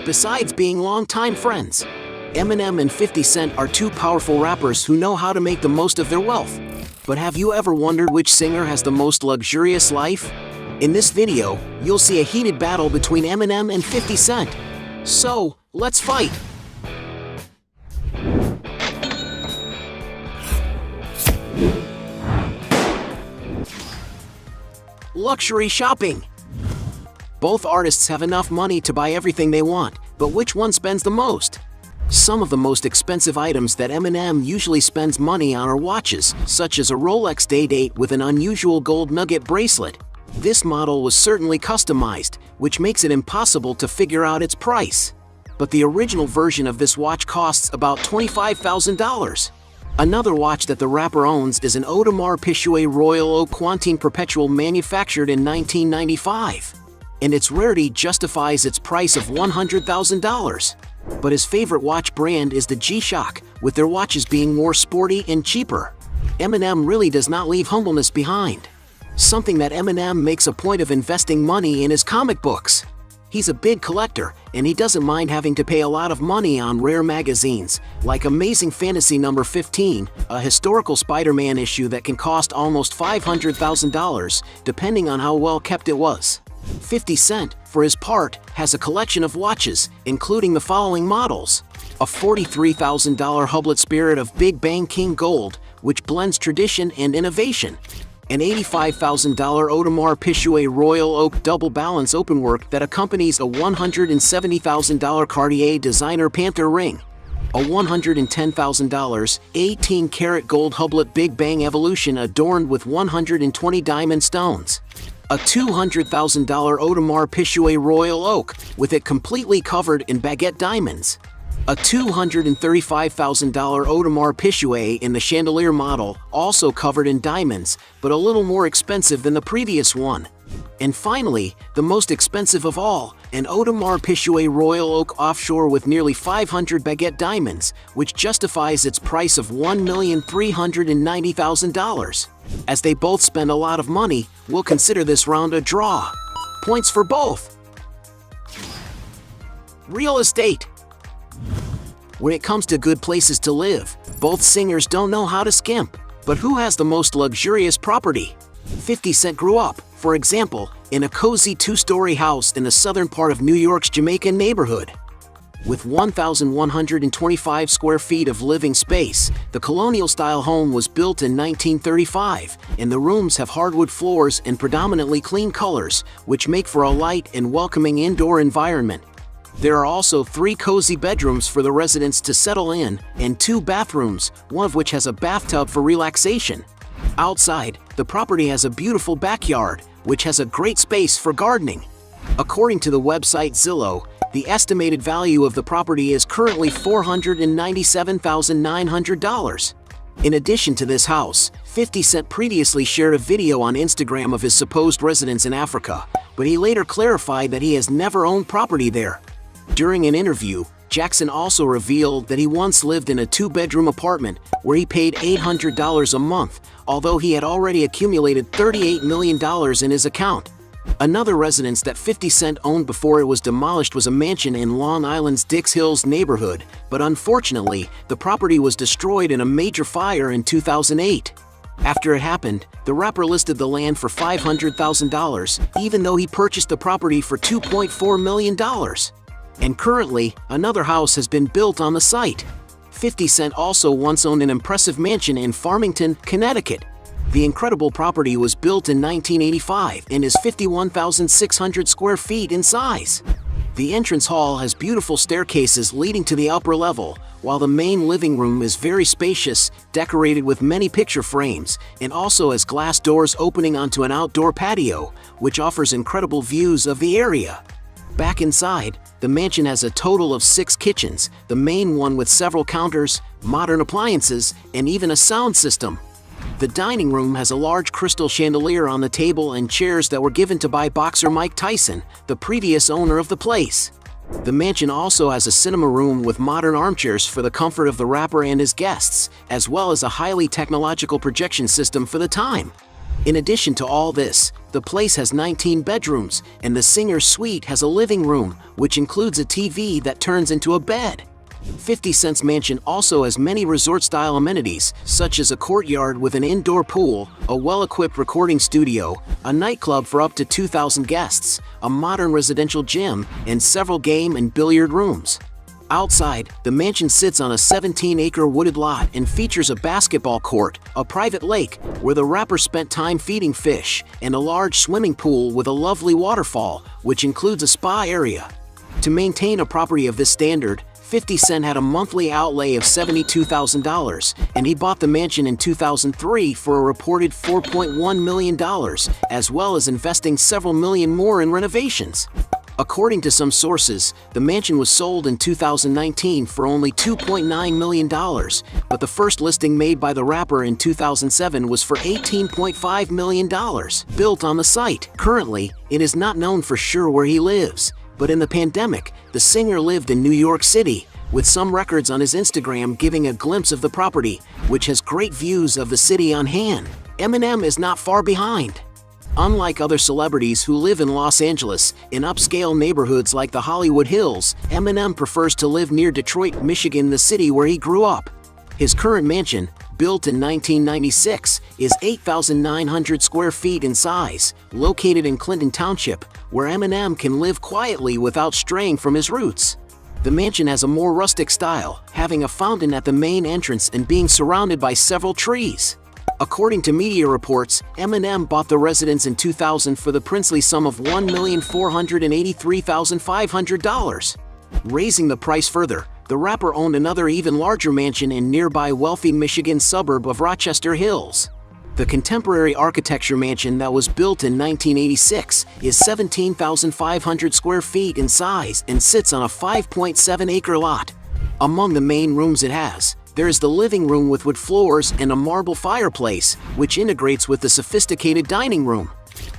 Besides being longtime friends, Eminem and 50 Cent are two powerful rappers who know how to make the most of their wealth. But have you ever wondered which singer has the most luxurious life? In this video, you'll see a heated battle between Eminem and 50 Cent. So, let's fight! Luxury shopping. Both artists have enough money to buy everything they want, but which one spends the most? Some of the most expensive items that Eminem usually spends money on are watches, such as a Rolex Day-Date with an unusual gold nugget bracelet. This model was certainly customized, which makes it impossible to figure out its price. But the original version of this watch costs about $25,000. Another watch that the rapper owns is an Audemars Piguet Royal Oak Quantine Perpetual manufactured in 1995. And its rarity justifies its price of $100,000. But his favorite watch brand is the G-Shock, with their watches being more sporty and cheaper. Eminem really does not leave humbleness behind. Something that Eminem makes a point of investing money in his comic books. He's a big collector, and he doesn't mind having to pay a lot of money on rare magazines, like Amazing Fantasy number 15, a historical Spider-Man issue that can cost almost $500,000, depending on how well kept it was. 50 Cent, for his part, has a collection of watches, including the following models: a $43,000 Hublot Spirit of Big Bang King Gold, which blends tradition and innovation; an $85,000 Audemars Piguet Royal Oak Double Balance Openwork that accompanies a $170,000 Cartier Designer Panther ring; a $110,000 18-karat gold Hublot Big Bang Evolution adorned with 120 diamond stones; a $200,000 Audemars Piguet Royal Oak, with it completely covered in baguette diamonds; a $235,000 Audemars Piguet in the chandelier model, also covered in diamonds, but a little more expensive than the previous one; and finally, the most expensive of all, an Audemars Piguet Royal Oak Offshore with nearly 500 baguette diamonds, which justifies its price of $1,390,000. As they both spend a lot of money, we'll consider this round a draw. Points for both. Real estate. When it comes to good places to live, both singers don't know how to skimp. But who has the most luxurious property? 50 Cent grew up, for example, in a cozy two-story house in the southern part of New York's Jamaican neighborhood. With 1,125 square feet of living space, the colonial-style home was built in 1935, and the rooms have hardwood floors and predominantly clean colors, which make for a light and welcoming indoor environment. There are also 3 cozy bedrooms for the residents to settle in, and 2 bathrooms, one of which has a bathtub for relaxation. Outside, the property has a beautiful backyard, which has a great space for gardening. According to the website Zillow, the estimated value of the property is currently $497,900. In addition to this house, 50 Cent previously shared a video on Instagram of his supposed residence in Africa, but he later clarified that he has never owned property there. During an interview, Jackson also revealed that he once lived in a 2-bedroom apartment where he paid $800 a month, although he had already accumulated $38 million in his account. Another residence that 50 Cent owned before it was demolished was a mansion in Long Island's Dix Hills neighborhood, but unfortunately, the property was destroyed in a major fire in 2008. After it happened, the rapper listed the land for $500,000, even though he purchased the property for $2.4 million. And currently, another house has been built on the site. 50 Cent also once owned an impressive mansion in Farmington, Connecticut. The incredible property was built in 1985 and is 51,600 square feet in size. The entrance hall has beautiful staircases leading to the upper level, while the main living room is very spacious, decorated with many picture frames, and also has glass doors opening onto an outdoor patio, which offers incredible views of the area. Back inside, the mansion has a total of 6 kitchens, the main one with several counters, modern appliances, and even a sound system. The dining room has a large crystal chandelier on the table and chairs that were given to by boxer Mike Tyson, the previous owner of the place. The mansion also has a cinema room with modern armchairs for the comfort of the rapper and his guests, as well as a highly technological projection system for the time. In addition to all this, the place has 19 bedrooms, and the singer's suite has a living room, which includes a TV that turns into a bed. 50 Cent's mansion also has many resort-style amenities, such as a courtyard with an indoor pool, a well-equipped recording studio, a nightclub for up to 2,000 guests, a modern residential gym, and several game and billiard rooms. Outside, the mansion sits on a 17-acre wooded lot and features a basketball court, a private lake where the rapper spent time feeding fish, and a large swimming pool with a lovely waterfall, which includes a spa area. To maintain a property of this standard, 50 Cent had a monthly outlay of $72,000, and he bought the mansion in 2003 for a reported $4.1 million, as well as investing several million more in renovations. According to some sources, the mansion was sold in 2019 for only $2.9 million, but the first listing made by the rapper in 2007 was for $18.5 million, built on the site. Currently, it is not known for sure where he lives, but in the pandemic, the singer lived in New York City, with some records on his Instagram giving a glimpse of the property, which has great views of the city on hand. Eminem is not far behind. Unlike other celebrities who live in Los Angeles, in upscale neighborhoods like the Hollywood Hills, Eminem prefers to live near Detroit, Michigan, the city where he grew up. His current mansion, built in 1996, is 8,900 square feet in size, located in Clinton Township, where Eminem can live quietly without straying from his roots. The mansion has a more rustic style, having a fountain at the main entrance and being surrounded by several trees. According to media reports, Eminem bought the residence in 2000 for the princely sum of $1,483,500. Raising the price further, the rapper owned another even larger mansion in nearby wealthy Michigan suburb of Rochester Hills. The contemporary architecture mansion that was built in 1986 is 17,500 square feet in size and sits on a 5.7-acre lot. Among the main rooms it has, there is the living room with wood floors and a marble fireplace, which integrates with the sophisticated dining room.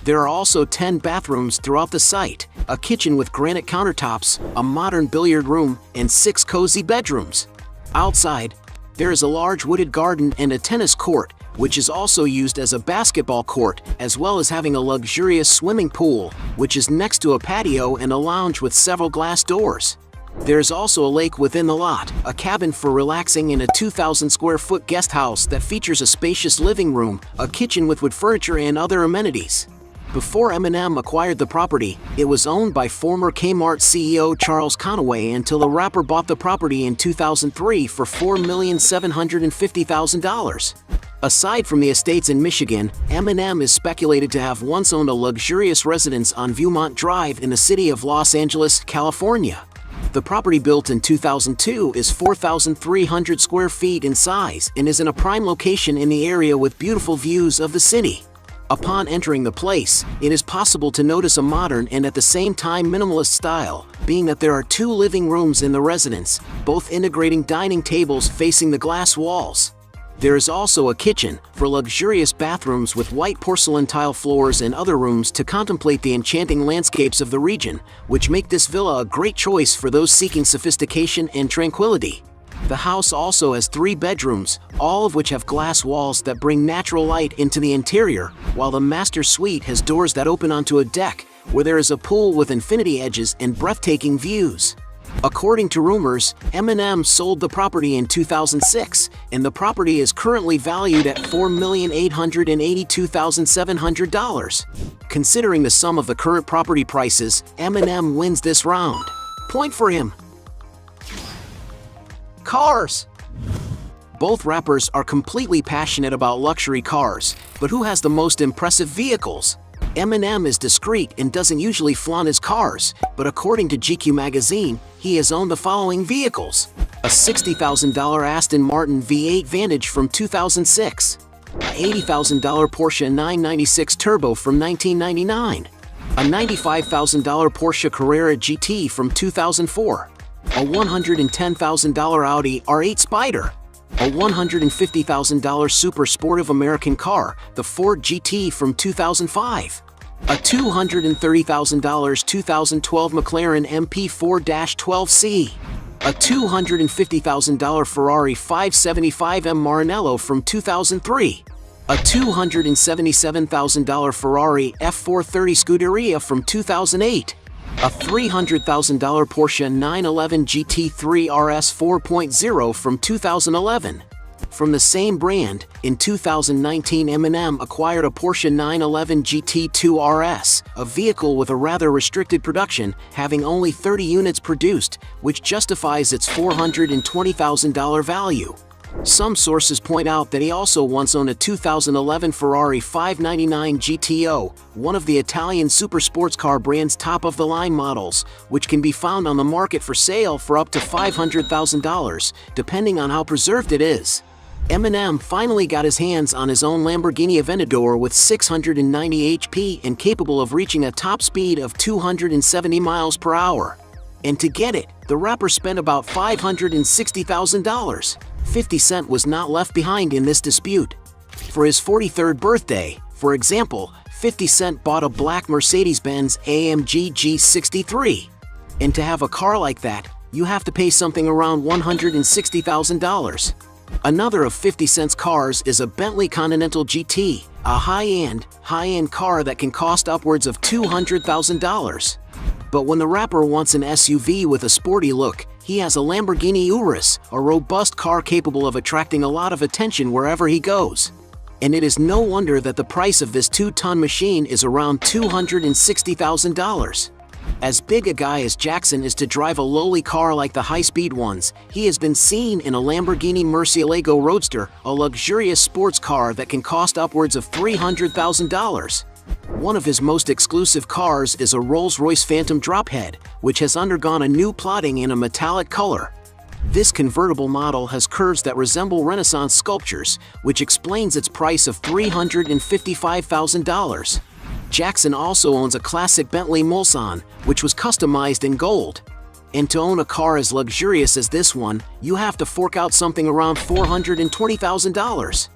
There are also 10 bathrooms throughout the site, a kitchen with granite countertops, a modern billiard room, and 6 cozy bedrooms. Outside, there is a large wooded garden and a tennis court, which is also used as a basketball court, as well as having a luxurious swimming pool, which is next to a patio and a lounge with several glass doors. There is also a lake within the lot, a cabin for relaxing, and a 2,000 square foot guest house that features a spacious living room, a kitchen with wood furniture, and other amenities. Before Eminem acquired the property, it was owned by former Kmart CEO Charles Conaway until the rapper bought the property in 2003 for $4,750,000. Aside from the estates in Michigan, Eminem is speculated to have once owned a luxurious residence on Viewmont Drive in the city of Los Angeles, California. The property, built in 2002, is 4,300 square feet in size and is in a prime location in the area with beautiful views of the city. Upon entering the place, it is possible to notice a modern and at the same time minimalist style, being that there are 2 living rooms in the residence, both integrating dining tables facing the glass walls. There is also a kitchen for luxurious bathrooms with white porcelain tile floors and other rooms to contemplate the enchanting landscapes of the region, which make this villa a great choice for those seeking sophistication and tranquility. The house also has 3 bedrooms, all of which have glass walls that bring natural light into the interior, while the master suite has doors that open onto a deck, where there is a pool with infinity edges and breathtaking views. According to rumors, Eminem sold the property in 2006, and the property is currently valued at $4,882,700. Considering the sum of the current property prices, Eminem wins this round. Point for him. Cars. Both rappers are completely passionate about luxury cars, but who has the most impressive vehicles? Eminem is discreet and doesn't usually flaunt his cars, but according to GQ magazine, he has owned the following vehicles: a $60,000 Aston Martin V8 Vantage from 2006, a $80,000 Porsche 996 Turbo from 1999, a $95,000 Porsche Carrera GT from 2004, a $110,000 Audi R8 Spider, a $150,000 super sportive American car, the Ford GT from 2005, a $230,000 2012 McLaren MP4-12C, a $250,000 Ferrari 575M Maranello from 2003, A $277,000 Ferrari F430 Scuderia from 2008. A $300,000 Porsche 911 GT3 RS 4.0 from 2011. From the same brand, in 2019 Eminem acquired a Porsche 911 GT2 RS, a vehicle with a rather restricted production, having only 30 units produced, which justifies its $420,000 value. Some sources point out that he also once owned a 2011 Ferrari 599 GTO, one of the Italian super sports car brand's top-of-the-line models, which can be found on the market for sale for up to $500,000, depending on how preserved it is. Eminem finally got his hands on his own Lamborghini Aventador with 690 HP and capable of reaching a top speed of 270 miles per hour. And to get it, the rapper spent about $560,000. 50 Cent was not left behind in this dispute. For his 43rd birthday, for example, 50 Cent bought a black Mercedes-Benz AMG G63. And to have a car like that, you have to pay something around $160,000. Another of 50 Cent's cars is a Bentley Continental GT, a high-end car that can cost upwards of $200,000. But when the rapper wants an SUV with a sporty look, he has a Lamborghini Urus, a robust car capable of attracting a lot of attention wherever he goes. And it is no wonder that the price of this 2-ton machine is around $260,000. As big a guy as Jackson is to drive a lowly car like the high-speed ones, he has been seen in a Lamborghini Murcielago Roadster, a luxurious sports car that can cost upwards of $300,000. One of his most exclusive cars is a Rolls-Royce Phantom Drophead, which has undergone a new plotting in a metallic color. This convertible model has curves that resemble Renaissance sculptures, which explains its price of $355,000. Jackson also owns a classic Bentley Mulsanne, which was customized in gold. And to own a car as luxurious as this one, you have to fork out something around $420,000.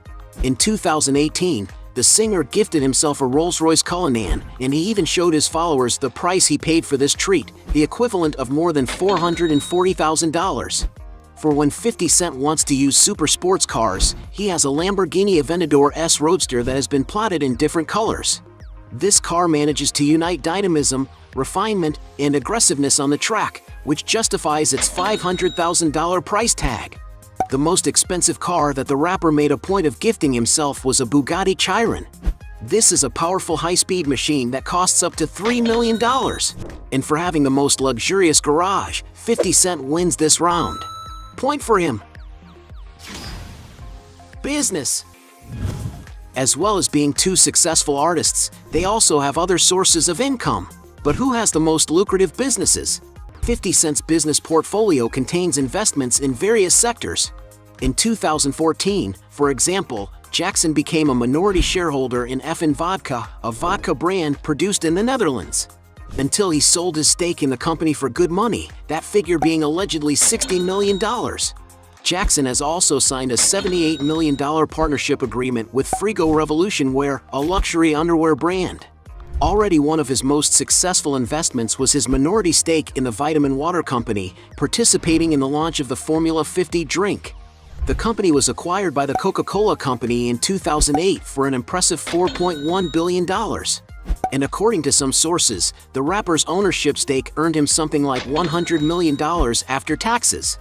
In 2018, the singer gifted himself a Rolls-Royce Cullinan, and he even showed his followers the price he paid for this treat, the equivalent of more than $440,000. For when 50 Cent wants to use super sports cars, he has a Lamborghini Aventador S Roadster that has been plotted in different colors. This car manages to unite dynamism, refinement, and aggressiveness on the track, which justifies its $500,000 price tag. The most expensive car that the rapper made a point of gifting himself was a Bugatti Chiron. This is a powerful high-speed machine that costs up to $3 million. And for having the most luxurious garage, 50 Cent wins this round. Point for him. Business. As well as being two successful artists, they also have other sources of income. But who has the most lucrative businesses? 50 Cent's business portfolio contains investments in various sectors. In 2014, for example, Jackson became a minority shareholder in Effin Vodka, a vodka brand produced in the Netherlands. Until he sold his stake in the company for good money, that figure being allegedly $60 million. Jackson has also signed a $78 million partnership agreement with Frigo Revolution Wear, a luxury underwear brand. Already one of his most successful investments was his minority stake in the Vitamin Water Company, participating in the launch of the Formula 50 drink. The company was acquired by the Coca-Cola Company in 2008 for an impressive $4.1 billion. And according to some sources, the rapper's ownership stake earned him something like $100 million after taxes.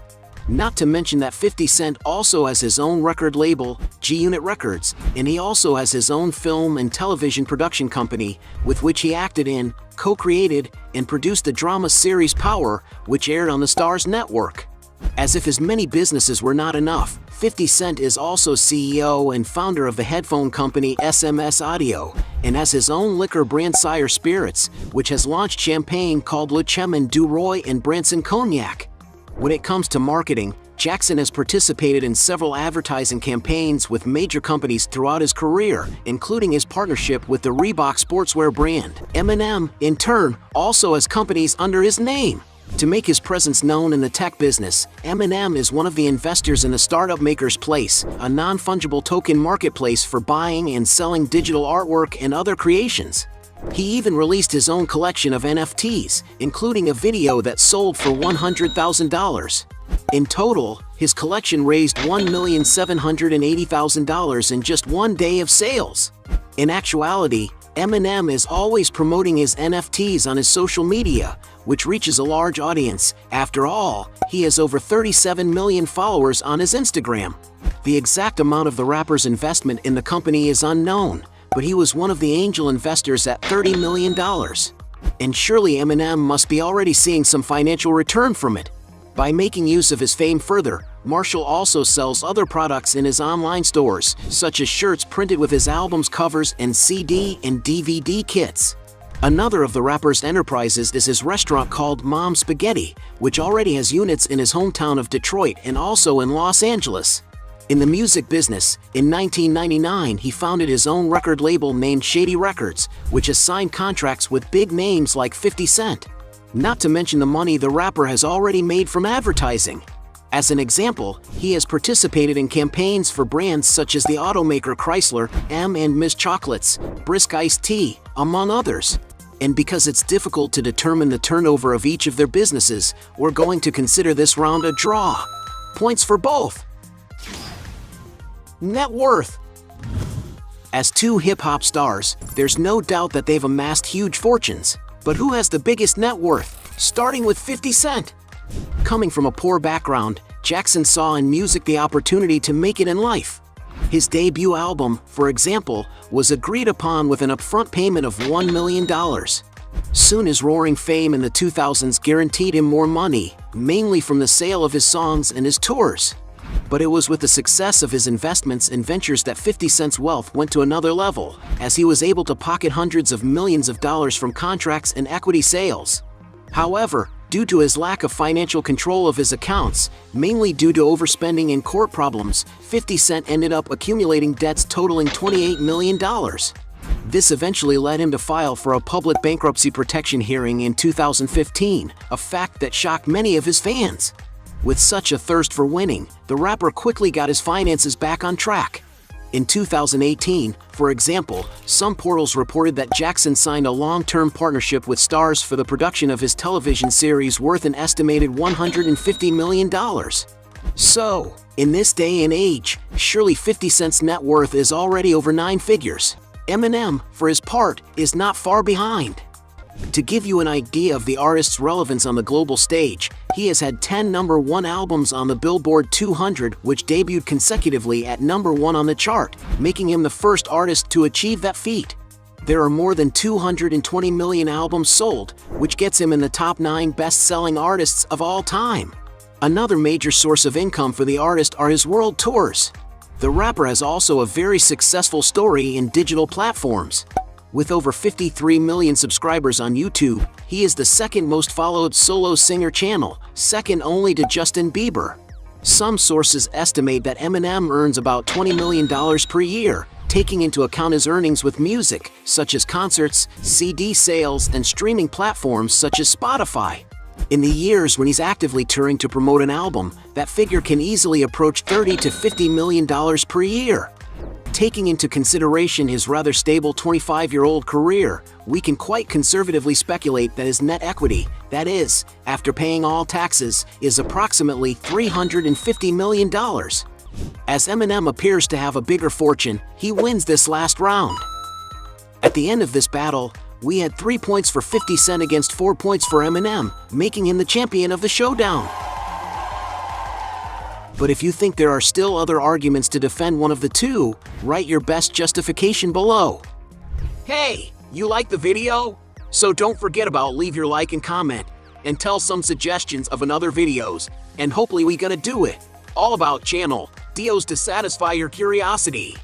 Not to mention that 50 Cent also has his own record label, G-Unit Records, and he also has his own film and television production company, with which he acted in, co-created, and produced the drama series Power, which aired on the Starz network. As if his many businesses were not enough, 50 Cent is also CEO and founder of the headphone company SMS Audio, and has his own liquor brand Sire Spirits, which has launched champagne called Le Chemin du Roi and Branson Cognac. When it comes to marketing, Jackson has participated in several advertising campaigns with major companies throughout his career, including his partnership with the Reebok sportswear brand. Eminem, in turn, also has companies under his name. To make his presence known in the tech business, Eminem is one of the investors in the Startup Makers Place, a non-fungible token marketplace for buying and selling digital artwork and other creations. He even released his own collection of NFTs, including a video that sold for $100,000. In total, His collection raised $1,780,000 in just one day of sales. In actuality, Eminem is always promoting his NFTs on his social media, which reaches a large audience. After all, he has over 37 million followers on his Instagram. The exact amount of the rapper's investment in the company is unknown, but he was one of the angel investors at $30 million. And surely Eminem must be already seeing some financial return from it. By making use of his fame further, Marshall also sells other products in his online stores, such as shirts printed with his album's covers and CD and DVD kits. Another of the rapper's enterprises is his restaurant called Mom Spaghetti, which already has units in his hometown of Detroit and also in Los Angeles. In the music business, in 1999 he founded his own record label named Shady Records, which has signed contracts with big names like 50 Cent. Not to mention the money the rapper has already made from advertising. As an example, he has participated in campaigns for brands such as the automaker Chrysler, M&M's Chocolates, Brisk Iced Tea, among others. And because it's difficult to determine the turnover of each of their businesses, we're going to consider this round a draw. Points for both. Net worth. As two hip-hop stars, there's no doubt that they've amassed huge fortunes. But who has the biggest net worth? Starting with 50 Cent. Coming from a poor background, Jackson saw in music the opportunity to make it in life. His debut album, for example, was agreed upon with an upfront payment of $1 million. Soon his roaring fame in the 2000s guaranteed him more money, mainly from the sale of his songs and his tours. But it was with the success of his investments and ventures that 50 Cent's wealth went to another level, as he was able to pocket hundreds of millions of dollars from contracts and equity sales. However, due to his lack of financial control of his accounts, mainly due to overspending and court problems, 50 Cent ended up accumulating debts totaling $28 million. This eventually led him to file for a public bankruptcy protection hearing in 2015, a fact that shocked many of his fans. With such a thirst for winning, the rapper quickly got his finances back on track. In 2018, for example, some portals reported that Jackson signed a long-term partnership with Starz for the production of his television series worth an estimated $150 million. So, in this day and age, surely 50 Cent's net worth is already over 9 figures. Eminem, for his part, is not far behind. To give you an idea of the artist's relevance on the global stage, he has had 10 #1 albums on the Billboard 200, which debuted consecutively at #1 on the chart, making him the first artist to achieve that feat. There are more than 220 million albums sold, which gets him in the top 9 best-selling artists of all time. Another major source of income for the artist are his world tours. The rapper has also a very successful story in digital platforms. With over 53 million subscribers on YouTube, he is the second most followed solo singer channel, second only to Justin Bieber. Some sources estimate that Eminem earns about $20 million per year, taking into account his earnings with music, such as concerts, CD sales, and streaming platforms such as Spotify. In the years when he's actively touring to promote an album, that figure can easily approach $30 to $50 million per year. Taking into consideration his rather stable 25-year-old career, we can quite conservatively speculate that his net equity, that is, after paying all taxes, is approximately $350 million. As Eminem appears to have a bigger fortune, he wins this last round. At the end of this battle, we had 3 points for 50 Cent against 4 points for Eminem, making him the champion of the showdown. But if you think there are still other arguments to defend one of the two, write your best justification below. Hey, you like the video? So don't forget about leave your like and comment, and tell some suggestions of another videos, and hopefully we gonna do it. All about channel, Dios to satisfy your curiosity.